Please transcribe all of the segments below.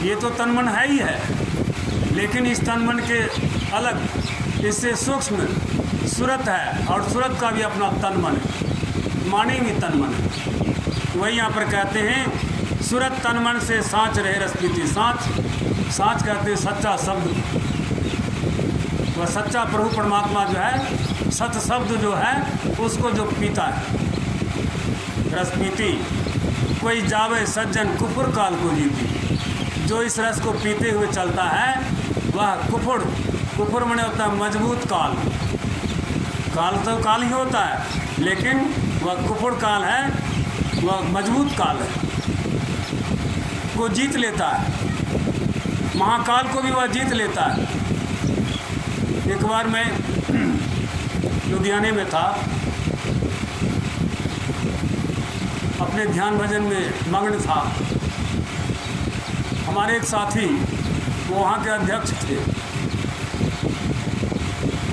ये तो तन मन है ही है, लेकिन इस तन मन के अलग इससे सूक्ष्म सूरत है, और सूरत का भी अपना तन मन है, मानी भी तन मन है। वही यहाँ पर कहते हैं सूरत तन मन से सांच रहे रसपीति। सांच कहते हैं सच्चा शब्द, वह सच्चा प्रभु परमात्मा जो है, सत शब्द जो है उसको जो पीता है रसपीति। कोई जावे सज्जन कुफुर काल को जीती। जो इस रस को पीते हुए चलता है वह कुफुर माने होता है मजबूत काल। काल तो काल ही होता है, लेकिन वह कुफुर काल है, वह मजबूत काल है, को जीत लेता है। महाकाल को भी वह जीत लेता है। एक बार मैं लुधियाने में था, अपने ध्यान भजन में मग्न था। हमारे एक साथी वो वहाँ के अध्यक्ष थे,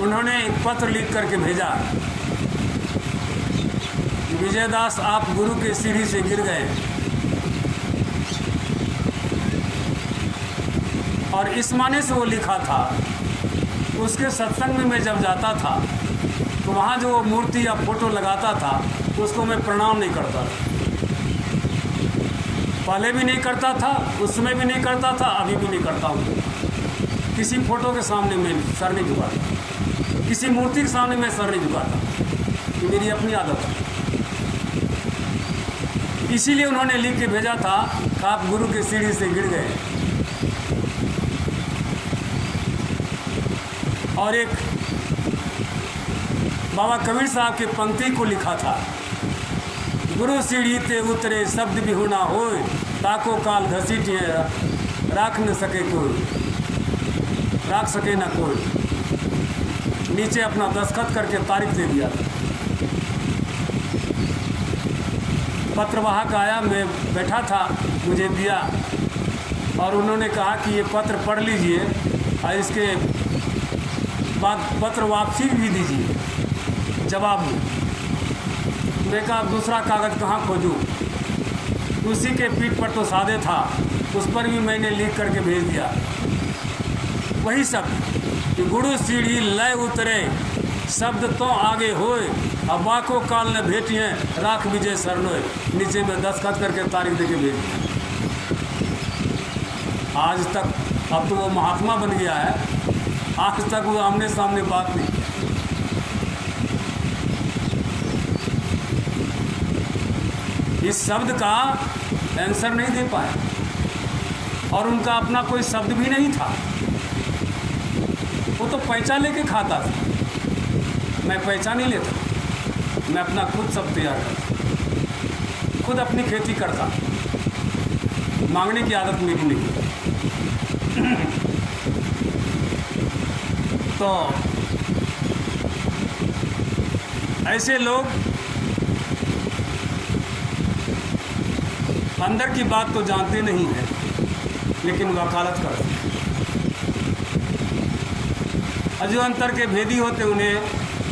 उन्होंने एक पत्र लिख करके भेजा, विजयदास आप गुरु के सीढ़ी से गिर गए। और इस माने से वो लिखा था, उसके सत्संग में मैं जब जाता था तो वहाँ जो वो मूर्ति या फोटो लगाता था उसको मैं प्रणाम नहीं करता था। पहले भी नहीं करता था, उस समय भी नहीं करता था, अभी भी नहीं करता हूँ। किसी फोटो के सामने मैं सर नहीं झुकाता, किसी मूर्ति के सामने मैं सर नहीं झुकाता, ये मेरी अपनी आदत है। इसीलिए उन्होंने लिख के भेजा था कि आप गुरु के सीढ़ी से गिर गए। और एक बाबा कबीर साहब के पंक्ति को लिखा था, गुरु सीढ़ी ते उतरे शब्द भी होना होए, ताको काल घसीटिए राख न सके कोई, राख सके ना कोई। नीचे अपना दस्तखत करके तारीख दे दिया। पत्रवाहक आया, मैं बैठा था, मुझे दिया और उन्होंने कहा कि ये पत्र पढ़ लीजिए और इसके बाद पत्र वापसी भी दीजिए जवाब में। मैं कहा दूसरा कागज़ कहाँ खोजूं? उसी के पीठ पर तो सादे था, उस पर भी मैंने लिख करके भेज दिया। वही सब कि गुरु सीढ़ी लय उतरे शब्द तो आगे होए, अब बाको काल न भेटिए राख विजय सरनोए। नीचे में दस्तखत करके तारीख दे के भेज दिया। आज तक, अब तो वो महात्मा बन गया है, आज तक वो आमने सामने बात नहीं। इस शब्द का आंसर नहीं दे पाए, और उनका अपना कोई शब्द भी नहीं था। वो तो पैसा लेके खाता था, मैं पैसा नहीं लेता, मैं अपना खुद शब्द तैयार करता, खुद अपनी खेती करता, मांगने की आदत मेरी नहीं। तो ऐसे लोग अंदर की बात तो जानते नहीं हैं, लेकिन वकालत करते हैं। और जो अंतर के भेदी होते उन्हें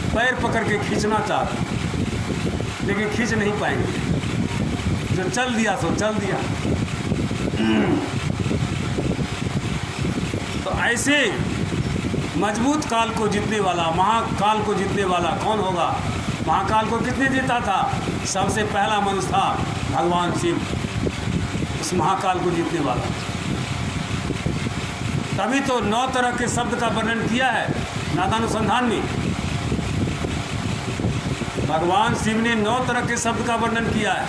पैर पकड़ के खींचना चाहते, लेकिन खींच नहीं पाएंगे। जो चल दिया सो चल दिया। तो ऐसे मजबूत काल को जीतने वाला, महाकाल को जीतने वाला कौन होगा? महाकाल को किसने जीता था? सबसे पहला मनुष्य था भगवान शिव, उस महाकाल को जीतने वाला। तभी तो 9 तरह के शब्द का वर्णन किया है नादानुसंधान में। भगवान शिव ने 9 तरह के शब्द का वर्णन किया है,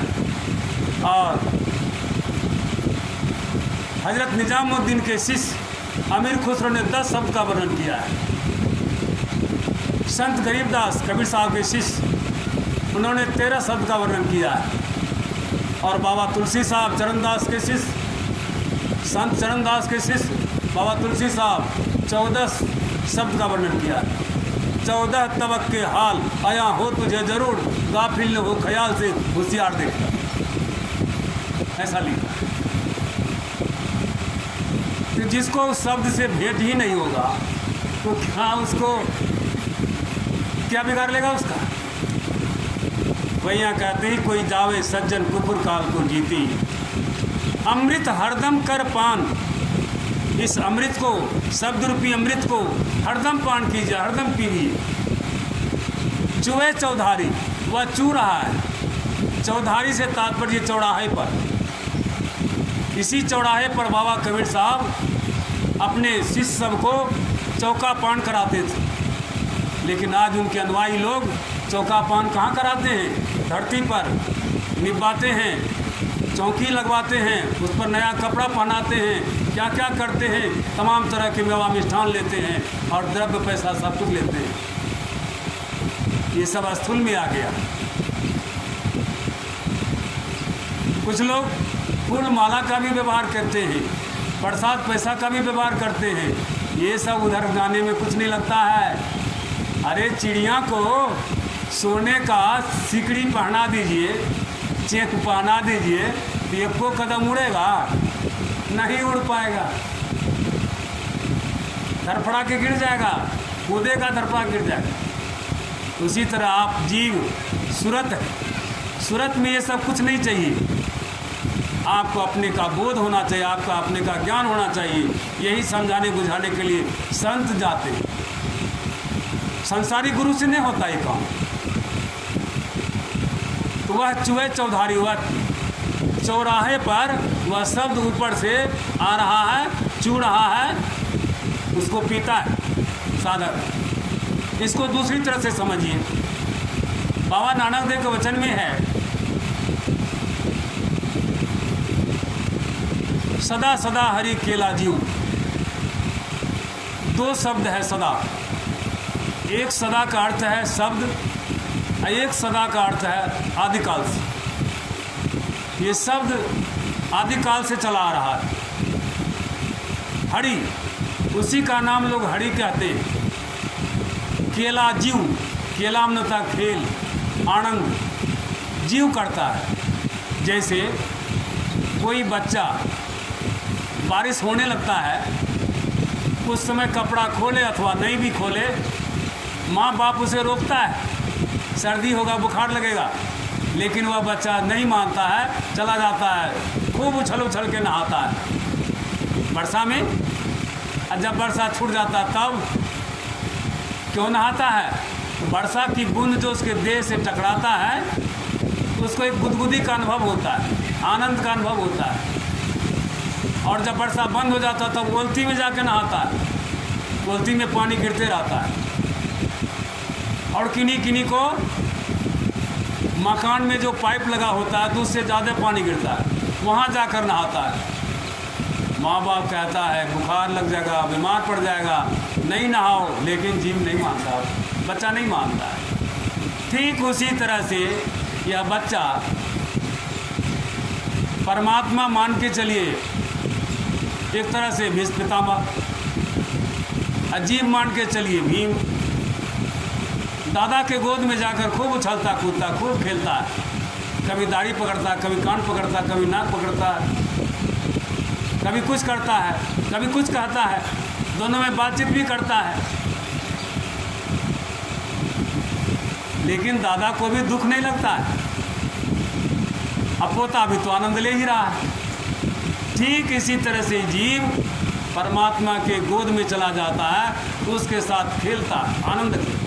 और हजरत निजामुद्दीन के शिष्य अमीर खुसरो ने 10 शब्द का वर्णन किया है। संत गरीबदास कबीर साहब के शिष्य, उन्होंने 13 शब्द का वर्णन किया है। और बाबा तुलसी साहब चरणदास के शिष्य, संत चरणदास के शिष्य बाबा तुलसी साहब 14 शब्द का वर्णन किया है। 14 तबक के हाल आया हो तुझे जरूर, गाफिल न हो ख्याल से होशियार देखता, ऐसा लिखा। तो जिसको उस शब्द से भेंट ही नहीं होगा तो क्या उसको क्या बिगाड़ लेगा उसका? वही यहाँ कहते ही कोई जावे सज्जन कुपुर काल को जीती, अमृत हरदम कर पान इस अमृत को, शब्द रूपी अमृत को हरदम पान कीजिए, हरदम पीजिए। चुहे चौधारी, वह चू रहा है। चौधारी से तात्पर्य चौराहे पर। इसी चौराहे पर बाबा कबीर साहब अपने शिष्य सबको चौका पान कराते थे। लेकिन आज उनके अनुयायी लोग चौका पान कहाँ कराते हैं? धरती पर निभाते हैं, चौकी लगवाते हैं, उस पर नया कपड़ा पहनाते हैं, क्या क्या करते हैं, तमाम तरह के मेवा मिष्ठान लेते हैं और द्रव्य पैसा सब कुछ लेते हैं। ये सब स्थूल में आ गया। कुछ लोग पूर्ण माला का भी व्यवहार करते हैं, प्रसाद पैसा का भी व्यवहार करते हैं। ये सब उधर जाने में कुछ नहीं लगता है। अरे चिड़िया को सोने का सिकड़ी पहना दीजिए, चेक पहना दीजिए, तो एक को कदम उड़ेगा? नहीं उड़ पाएगा, धरफड़ा के गिर जाएगा, कूदेगा धरफड़ा गिर जाएगा। उसी तरह आप जीव सूरत है, सूरत में ये सब कुछ नहीं चाहिए। आपको अपने का बोध होना चाहिए, आपका अपने का ज्ञान होना चाहिए। यही समझाने बुझाने के लिए संत जाते हैं। संसारी गुरु से नहीं होता ये काम। तो वह चूहे चौधारी, वह चौराहे पर वह शब्द ऊपर से आ रहा है, चू रहा है, उसको पीता है साधक। इसको दूसरी तरह से समझिए। बाबा नानक देव के वचन में है, सदा सदा हरि केला जीव। दो शब्द है सदा। एक सदा का अर्थ है शब्द, एक सदा का अर्थ है आदिकाल से। ये शब्द आदिकाल से चला आ रहा है। हरि, उसी का नाम लोग हरि कहते हैं। केला जीव, केला में होता खेल, आनंद, जीव करता है। जैसे कोई बच्चा बारिश होने लगता है, उस समय कपड़ा खोले अथवा नहीं भी खोले, माँ बाप उसे रोकता है, सर्दी होगा, बुखार लगेगा, लेकिन वह बच्चा नहीं मानता है, चला जाता है, खूब उछल उछल के नहाता है वर्षा में। और जब वर्षा छूट जाता तब क्यों नहाता है? वर्षा की बूंद जो उसके देह से टकराता है, उसको एक गुदगुदी का अनुभव होता है, आनंद का अनुभव होता है। और जब वर्षा बंद हो जाता तब गोलती में जाके नहाता है, गोलती में पानी गिरते रहता है। और किन्हीं किन्हीं को मकान में जो पाइप लगा होता है तो उससे ज़्यादा पानी गिरता है, वहाँ जाकर नहाता है। माँ बाप कहता है बुखार लग जाएगा, बीमार पड़ जाएगा, नहीं नहाओ, लेकिन जीव नहीं मानता, बच्चा नहीं मानता है। ठीक उसी तरह से यह बच्चा परमात्मा मान के चलिए, एक तरह से भीष्म पितामह, अजीब मान के चलिए भीम। दादा के गोद में जाकर खूब उछलता कूदता, खूब खेलता है, कभी दाढ़ी पकड़ता, कभी कान पकड़ता, कभी नाक पकड़ता है, कभी कुछ करता है, कभी कुछ कहता है, दोनों में बातचीत भी करता है। लेकिन दादा को भी दुख नहीं लगता है, अब पोता भी तो आनंद ले ही रहा है। ठीक इसी तरह से जीव परमात्मा के गोद में चला जाता है, उसके साथ खेलता है, आनंद लेता।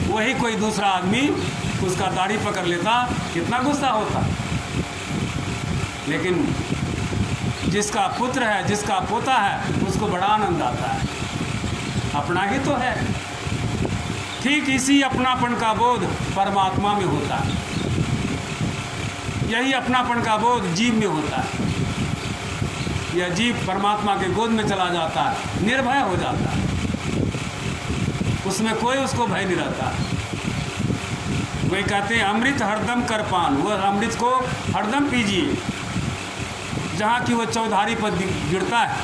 वही कोई दूसरा आदमी उसका दाढ़ी पकड़ लेता, कितना गुस्सा होता। लेकिन जिसका पुत्र है, जिसका पोता है, उसको बड़ा आनंद आता है, अपना ही तो है। ठीक इसी अपनापन का बोध परमात्मा में होता है, यही अपनापन का बोध जीव में होता है। यह जीव परमात्मा के गोद में चला जाता है, निर्भय हो जाता है, उसमें कोई उसको भय नहीं रहता। वही कहते हैं अमृत हरदम कर पान, वह अमृत को हरदम पीजिए जहाँ की वह चौधारी पर गिरता है।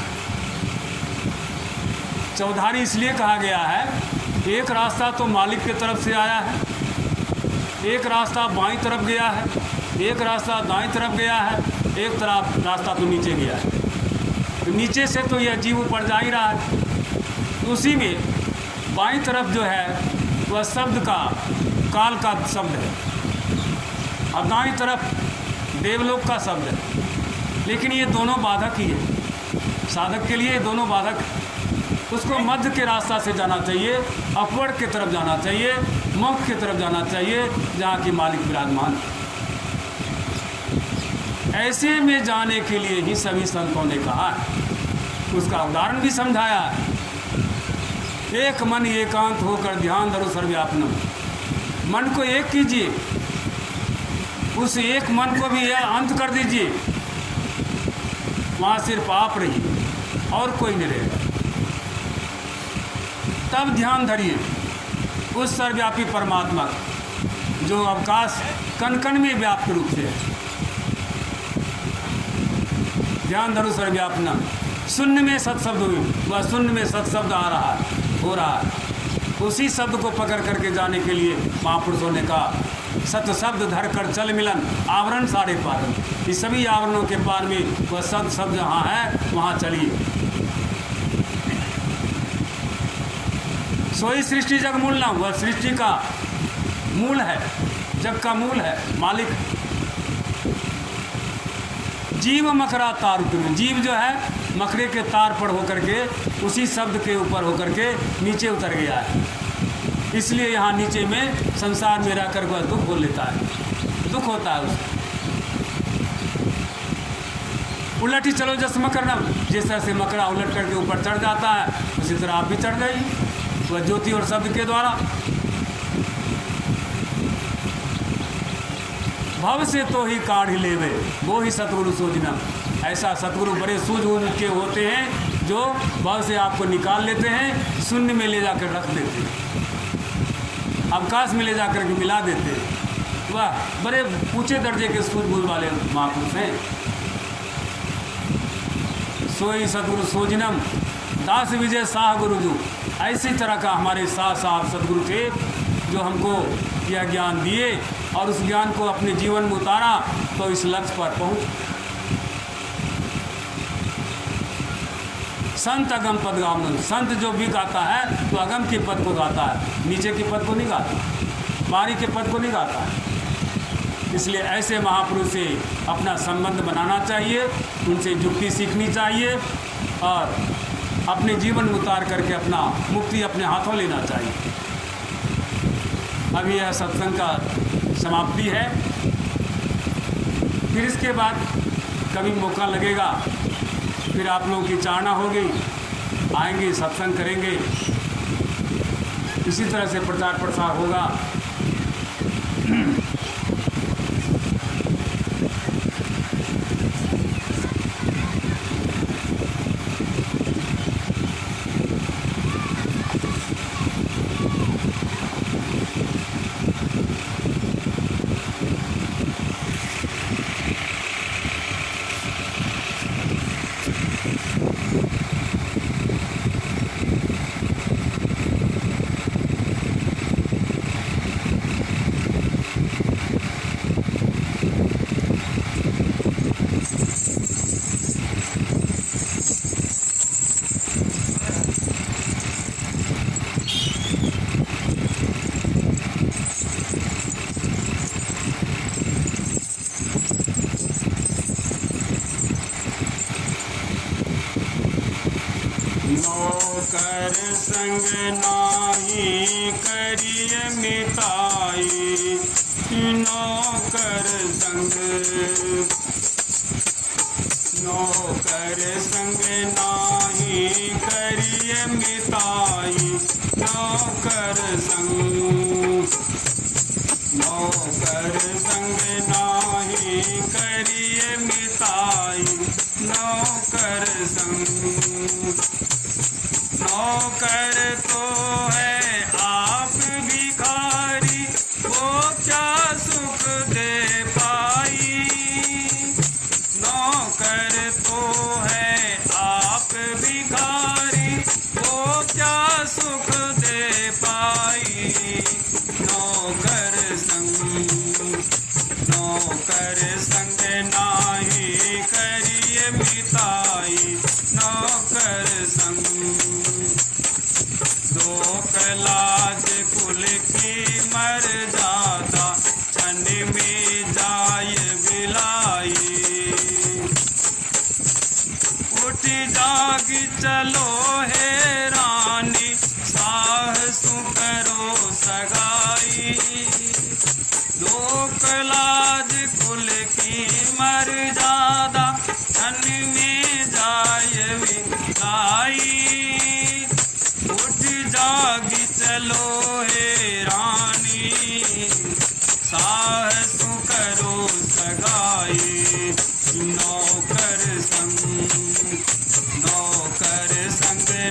चौधारी इसलिए कहा गया है, एक रास्ता तो मालिक की तरफ से आया है, एक रास्ता बाईं तरफ गया है, एक रास्ता दाईं तरफ गया है, एक तरफ रास्ता तो नीचे गया है। तो नीचे से तो यह जीव ऊपर जा ही रहा है। उसी में बाईं तरफ जो है वह शब्द का, काल का शब्द है, और दाईं तरफ देवलोक का शब्द है। लेकिन ये दोनों बाधक ही है, साधक के लिए ये दोनों बाधक है। उसको मध्य के रास्ता से जाना चाहिए, अपवर्ड की तरफ जाना चाहिए, मोक्ष की तरफ जाना चाहिए, जहाँ की मालिक विराजमान है। ऐसे में जाने के लिए ही सभी संतों ने कहा है, उसका उदाहरण भी समझाया है। एक मन एकांत होकर ध्यान धरो सर्वव्यापनम, मन को एक कीजिए, उस एक मन को भी अंत कर दीजिए, वहाँ सिर्फ आप रहिए और कोई नहीं रहेगा। तब ध्यान धरिए उस सर्वव्यापी परमात्मा जो अवकाश कण कण में व्याप्त रूप से है। ध्यान धरो सर्वव्यापनम, शून्य में सत्शब्द हुई, वह शून्य में सत्शब्द आ रहा है, हो रहा है। उसी शब्द को पकड़ करके जाने के लिए महापुरुषों ने कहा, सत शब्द धर कर चल मिलन, आवरण सारे पार। इस सभी आवरणों के पार में वह सत शब्द जहाँ है वहाँ चलिए। सोई सृष्टि जग मूल नाम, वह सृष्टि का मूल है, जग का मूल है, मालिक। जीव मकरा तार उतर, जीव जो है मकरे के तार पर होकर के उसी शब्द के ऊपर होकर के नीचे उतर गया है। इसलिए यहाँ नीचे में संसार में रह कर वह दुख बोल लेता है, दुख होता है उसको। उलट ही चलो जस मकरना, जिस तरह से मकड़ा उलट करके ऊपर चढ़ जाता है, उसी तरह आप भी चढ़ गई वह ज्योति और शब्द के द्वारा। भव से तो ही काढ़ ही लेवे, वो ही सतगुरु सोजना। ऐसा सतगुरु बड़े सूझबूझ के होते हैं जो भव से आपको निकाल लेते हैं, शून्य में ले जाकर रख देते हैं, अवकाश में ले जाकर के मिला देते हैं। वह बड़े ऊंचे दर्जे के सूझबूझ वाले महापुरुष हैं। सोई सतगुरु सोजनम, दास विजय शाह गुरुजू। ऐसी तरह का हमारे शाह साहब सतगुरु थे जो हमको यह ज्ञान दिए और उस ज्ञान को अपने जीवन में उतारा तो इस लक्ष्य पर पहुँच। संत अगम पद गावन, संत जो भी गाता है तो अगम के पद को गाता है, नीचे के पद को नहीं गाता, बाहरी के पद को नहीं गाता है। इसलिए ऐसे महापुरुष से अपना संबंध बनाना चाहिए, उनसे युक्ति सीखनी चाहिए और अपने जीवन में उतार करके अपना मुक्ति अपने हाथों लेना चाहिए। अभी यह सत्संग का समाप्ति है, फिर इसके बाद कभी मौका लगेगा फिर आप लोगों की चारणा होगी, आएंगे सत्संग करेंगे, इसी तरह से प्रचार प्रसार होगा। नौकर संग नाही करिय मिताई, नौकर संग नाही करिय मिताई, नौकर संग नाही करिय मिताई, नौकर संग। नौकर तो है आप भिखारी, वो क्या सुख दे पाई। नौकर तो है आप भिखारी, वो क्या सुख दे पाई। नौकर संग नाही जागी चलो हे रानी, साहसु करो सगाई। लोक लाज कुल की मर्यादा, धन में जाय विलाई। उठ जागी चलो हे रानी, साहसु करो सगाई। नौकर संग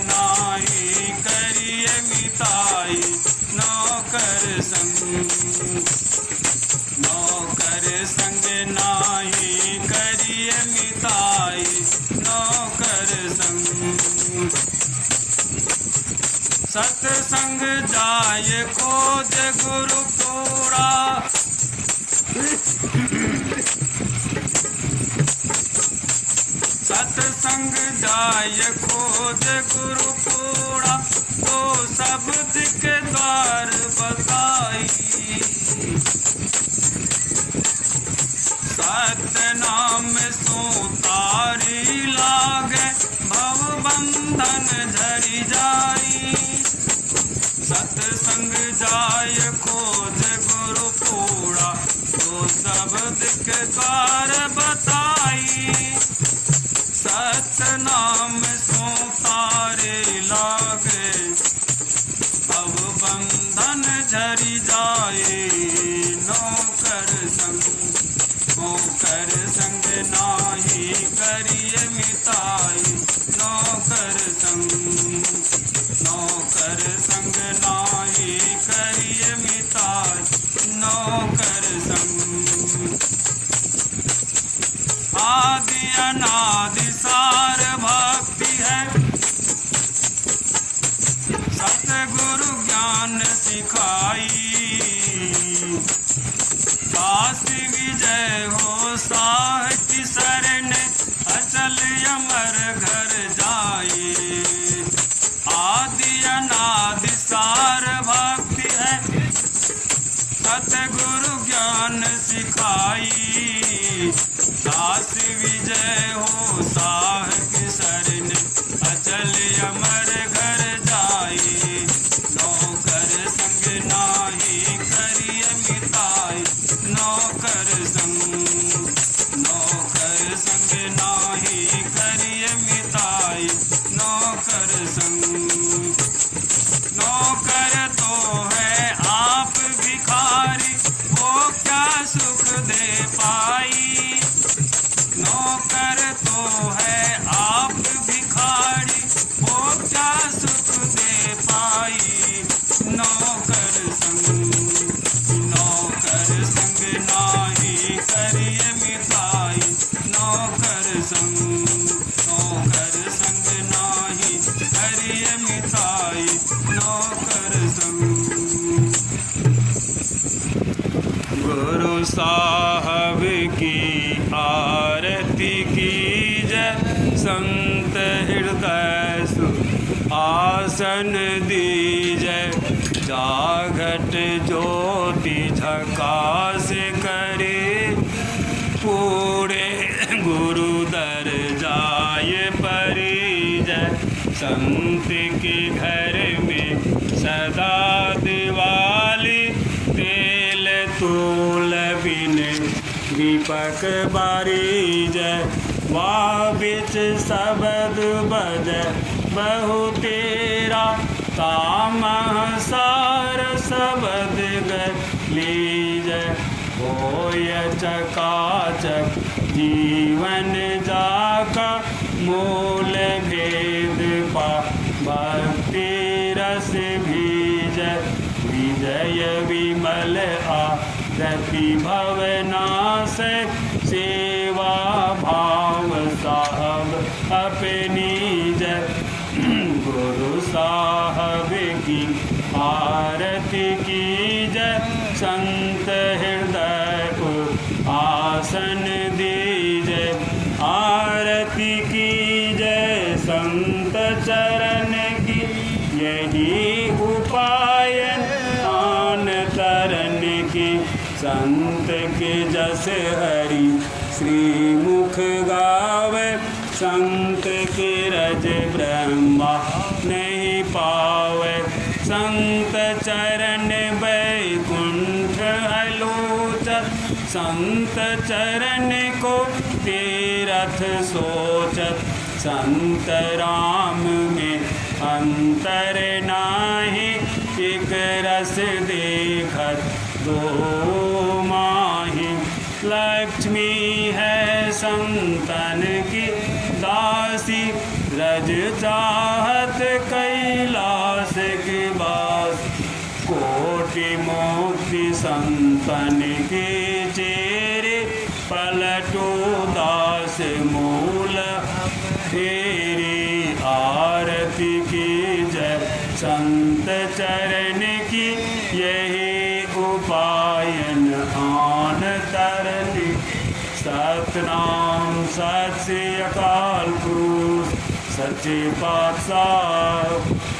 नाही करिए मिताई। नौकर संग नाही करिए मिताई। नौकर संग सत्संग जाय खोज गुरु पूरा। सत्संग जाय खोज गुरु पूरा, तो सब दिक द्वार बताई। सत्य नाम सो तारी लागे, भव बंधन झरि जाई। सत्संग जाय खोज गुरु पूरा, तो सब दिक द्वार बताई। सत्य नाम सो तारे लागे, अब बंधन झरि जाए। नौकर संग नाही करिए मिताई। नौकर संग नाही करिए मिताई। नौकर संग आदि अनादि सार भक्ति है, सतगुरु ज्ञान सिखाई। काशी विजय हो साह की शरण, अचल अमर घर जाए। आदि अनादि सार भक्ति है, सतगुरु ज्ञान सिखाई। काशी विजय हो साह की शरण, अचल अमर घर जाए। नौकर संग नाही करिए मिताई। नौकर संग नाही करिए मिताई। नौकर संग नौकर तो है आप भिखारी, वो क्या सुख दे पाई। नौकर तो है आप भिखारी, वो क्या सुख दे पाई। नौकर संग नाही करिए मिताई। नौकर संग नाही करिए मिताई। नौकर संग गुरु साहब की आरती कीजय, संत हृदय सु आसन दीजय। जागट ज्योति झकास करे, पूरे गुरु दर जाय परिजय। संत के घर में सदा दिवाली, तेल तूल बिन दीपक बारी जय। वाह बिच शब्द बजै बहु तेरा, काम सार शब्द लीजय। होय चकाचक जीवन जाका, मूल भेद पा भक्ति रस भीजय। विजय विमल आरती भवनाश, सेवा भाव साहब अपनी जय। गुरु साहब की आरती की जय, संत हृदय को आसन दीजय। आरती की जय संत चरण की, यही उपाय आन तरन की। संत के जस हरि श्री मुख गावे, संत के रज ब्रह्मा नहीं पावे, संत चरण बैकुंठ आलोचत, संत चरण को तीरथ सोचत, संत राम में अंतर नाही, एक रस देखत दो माही। लक्ष्मी है संतन की दासी, रज चाहत कैलाश के बास, कोटि मोक्ति संतन के चेरे, पलटो दास मूल तेरी। आरती की जय संत चरण की, यही उपायन आन तरनी। सतनाम सत श्री अकाल पुरुष सच्चे पातशाह।